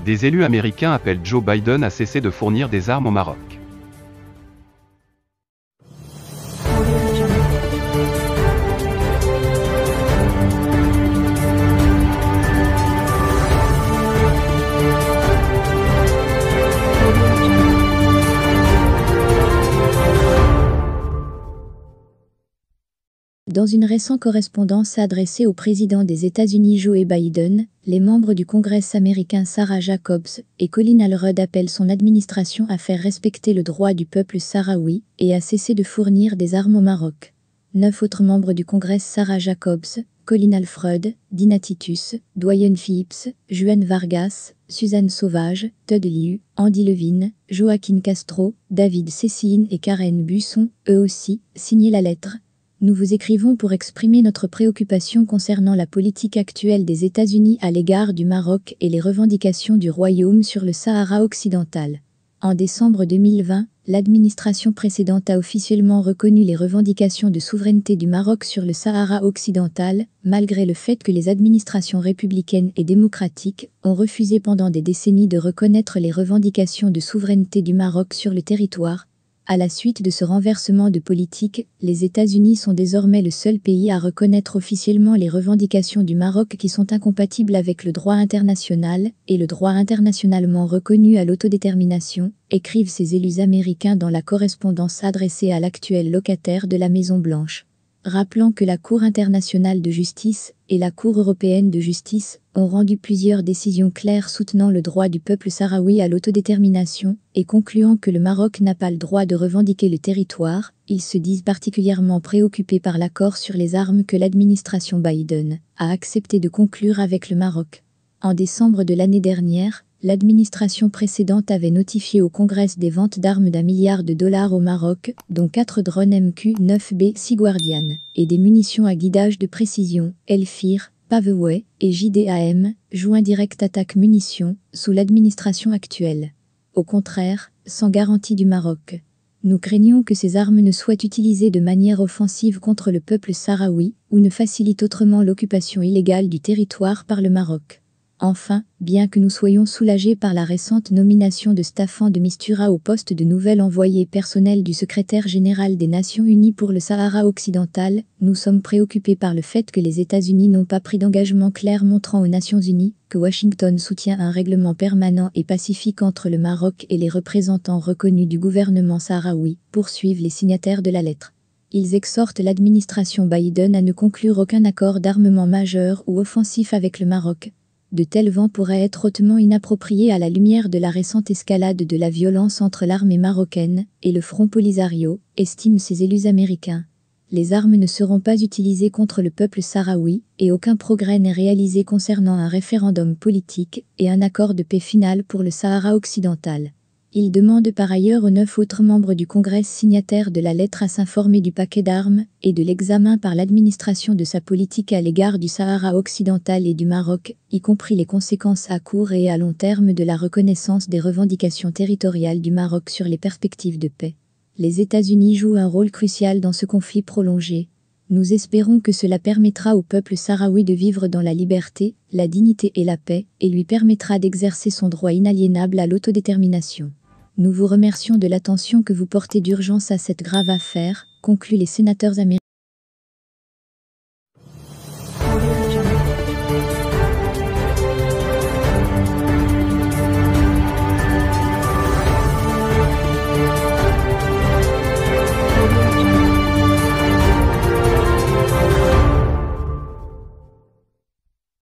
Des élus américains appellent Joe Biden à cesser de fournir des armes au Maroc. Dans une récente correspondance adressée au président des États-Unis Joe Biden, les membres du Congrès américain Sarah Jacobs et Colin Allred appellent son administration à faire respecter le droit du peuple sahraoui et à cesser de fournir des armes au Maroc. 9 autres membres du Congrès Sarah Jacobs, Colin Allred, Dina Titus, Dwayne Phillips, Juan Vargas, Suzanne Sauvage, Todd Liu, Andy Levin, Joaquin Castro, David Cécine et Karen Busson, eux aussi, signé la lettre. Nous vous écrivons pour exprimer notre préoccupation concernant la politique actuelle des États-Unis à l'égard du Maroc et les revendications du Royaume sur le Sahara occidental. En décembre 2020, l'administration précédente a officiellement reconnu les revendications de souveraineté du Maroc sur le Sahara occidental, malgré le fait que les administrations républicaines et démocratiques ont refusé pendant des décennies de reconnaître les revendications de souveraineté du Maroc sur le territoire. À la suite de ce renversement de politique, les États-Unis sont désormais le seul pays à reconnaître officiellement les revendications du Maroc qui sont incompatibles avec le droit international et le droit internationalement reconnu à l'autodétermination, écrivent ces élus américains dans la correspondance adressée à l'actuel locataire de la Maison-Blanche. Rappelant que la Cour internationale de justice et la Cour européenne de justice ont rendu plusieurs décisions claires soutenant le droit du peuple sahraoui à l'autodétermination et concluant que le Maroc n'a pas le droit de revendiquer le territoire, ils se disent particulièrement préoccupés par l'accord sur les armes que l'administration Biden a accepté de conclure avec le Maroc. En décembre de l'année dernière, l'administration précédente avait notifié au Congrès des ventes d'armes d'$1 milliard au Maroc, dont 4 drones MQ-9B Sea Guardian, et des munitions à guidage de précision, Elfir, Paveway et JDAM, Joint Direct Attack Munitions, sous l'administration actuelle. Au contraire, sans garantie du Maroc. Nous craignons que ces armes ne soient utilisées de manière offensive contre le peuple sahraoui, ou ne facilitent autrement l'occupation illégale du territoire par le Maroc. Enfin, bien que nous soyons soulagés par la récente nomination de Staffan de Mistura au poste de nouvel envoyé personnel du secrétaire général des Nations Unies pour le Sahara occidental, nous sommes préoccupés par le fait que les États-Unis n'ont pas pris d'engagement clair montrant aux Nations Unies que Washington soutient un règlement permanent et pacifique entre le Maroc et les représentants reconnus du gouvernement sahraoui, poursuivent les signataires de la lettre. Ils exhortent l'administration Biden à ne conclure aucun accord d'armement majeur ou offensif avec le Maroc. De tels vents pourraient être hautement inappropriés à la lumière de la récente escalade de la violence entre l'armée marocaine et le Front Polisario, estiment ces élus américains. Les armes ne seront pas utilisées contre le peuple sahraoui et aucun progrès n'est réalisé concernant un référendum politique et un accord de paix final pour le Sahara occidental. Il demande par ailleurs aux 9 autres membres du Congrès signataires de la lettre à s'informer du paquet d'armes et de l'examen par l'administration de sa politique à l'égard du Sahara occidental et du Maroc, y compris les conséquences à court et à long terme de la reconnaissance des revendications territoriales du Maroc sur les perspectives de paix. Les États-Unis jouent un rôle crucial dans ce conflit prolongé. Nous espérons que cela permettra au peuple sahraoui de vivre dans la liberté, la dignité et la paix, et lui permettra d'exercer son droit inaliénable à l'autodétermination. Nous vous remercions de l'attention que vous portez d'urgence à cette grave affaire, concluent les sénateurs américains.